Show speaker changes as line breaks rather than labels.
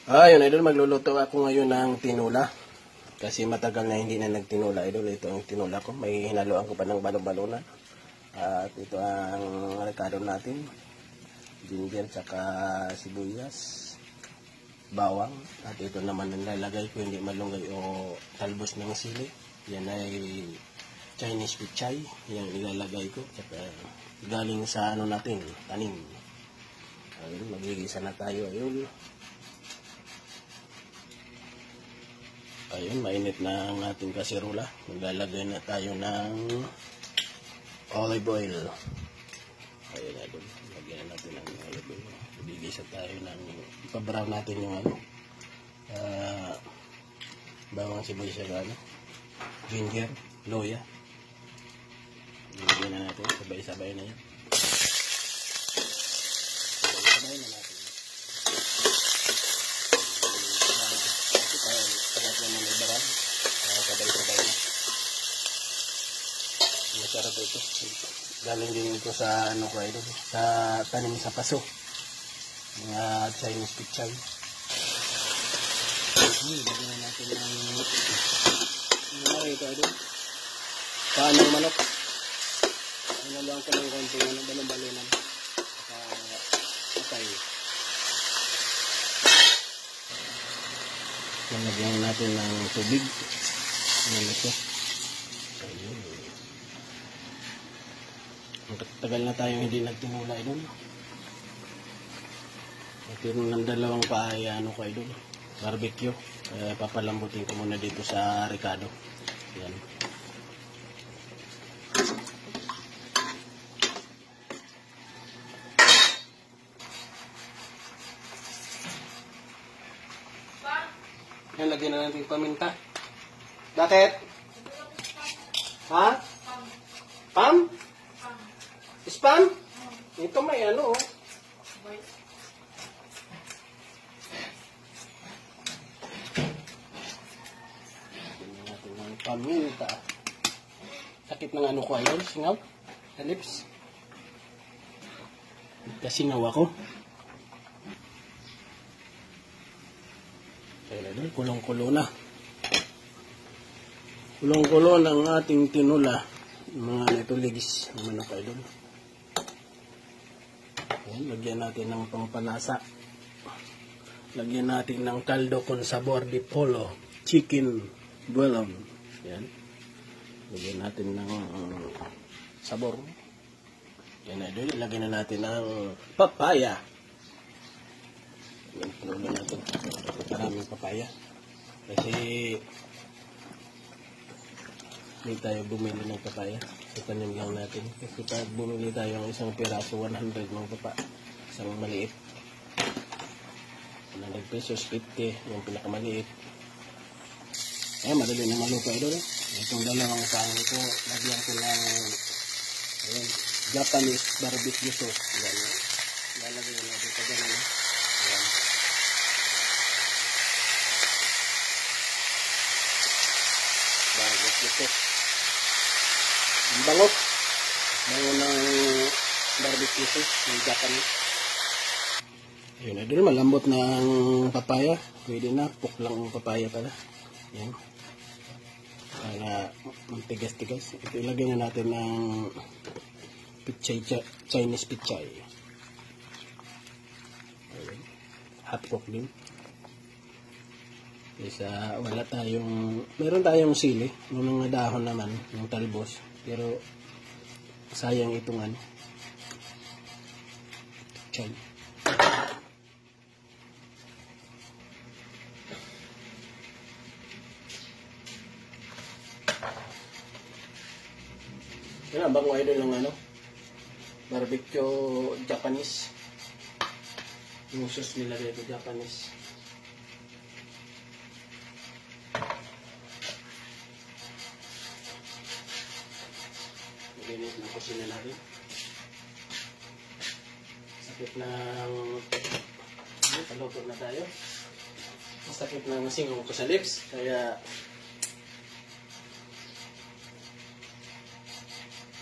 Ayun, idol, magluluto ako ngayon ng tinula. Kasi matagal na hindi na nagtinula, idol. Ito ang tinula ko. May hinaluan ko pa ng balon-balona. At ito ang rekado natin. Ginger, tsaka sibuyas, bawang. At ito naman ang lalagay ko, hindi malunggay o talbos ng sili. Yan ay Chinese pichay. Yan ilalagay ko. Tsaka galing sa ano natin, tanim. Ayun, magigisa na tayo, ayun. Ayun, mainit na ang ating kasirola. Maglalagay na tayo ng olive oil. Ayun, ayun. Lagyan natin ng olive oil. Bigisa tayo ng ipa-brown natin yung ano. Bawang sibuyas sa ano. Ginger, loya. Lagyan na natin. Sabay-sabay na yan. Sabay-sabay na natin. Sabay-sabay na. Masarap ito. Galing din ito sa ano ko ito, sa tanim sa paso. Mga Chinese pichay. Lagyan na natin ng ano ito ito. Paano manok? Ano lang ko ng konting ano, balon-balonan. Patay. Lagyan natin ng tubig. Ayan ito. Ayun. Tagal na tayo hindi nagtinula idol. Nagtinula ng dalawang paaya ano ko idol. Barbecue. Papalambutin ko muna dito sa Ricardo. Ayan. Yan, lagyan na natin paminta. Bakit? Ha? Pam? Spam? Ito may ano oh. Lagyan natin ng paminta. Sakit ng ano ko ayun, singaw. Sa lips. Kasingaw ako. Kulong-kulo na. Kulong-kulo ng ating tinula. Mga nituligis ng manok idol. Ayan, lagyan natin ng pangpanasa. Lagyan natin ng caldo con sabor de polo. Chicken buelon. Ayan. Lagyan natin ng sabor. Ayan idol. Lagyan na natin ng papaya. Ayan, tinula natin. Maraming papaya. Kasi hindi tayo bumili ng papaya. Sa tanim lang natin. Kasi pag bumili tayo ng isang piraso, 100 ng papa. Isang maliit. 100 pesos, 50. Yung pinakamaliit. Ayan, madali na maluto idol. Itong dalawang pang ito, lagyan ko ng ayan, Japanese barbecue sauce. Ayan. Lalagyan natin sa ganun. Ayan. Ito. Ang bangot. Bango ng barbecue sauce ng Japanese. Ayun na doon. Malambot ng papaya. Pwede na. Puk lang ang papaya pala. Yan. Para tigas-tigas. Ito ilagay na natin ng pichay, Chinese pichay. Ayun. Half cook din. Isa, wala tayong, meron tayong sili, yung mga dahon naman, yung talbos, pero sayang itong ano, chay. Yan, bango idol ng ano, barbecue Japanese, yung sauce nila dito Japanese. Linis ng kusina natin. Sakit ng paluto na tayo. Sakit ng singaw ko sa lips. Kaya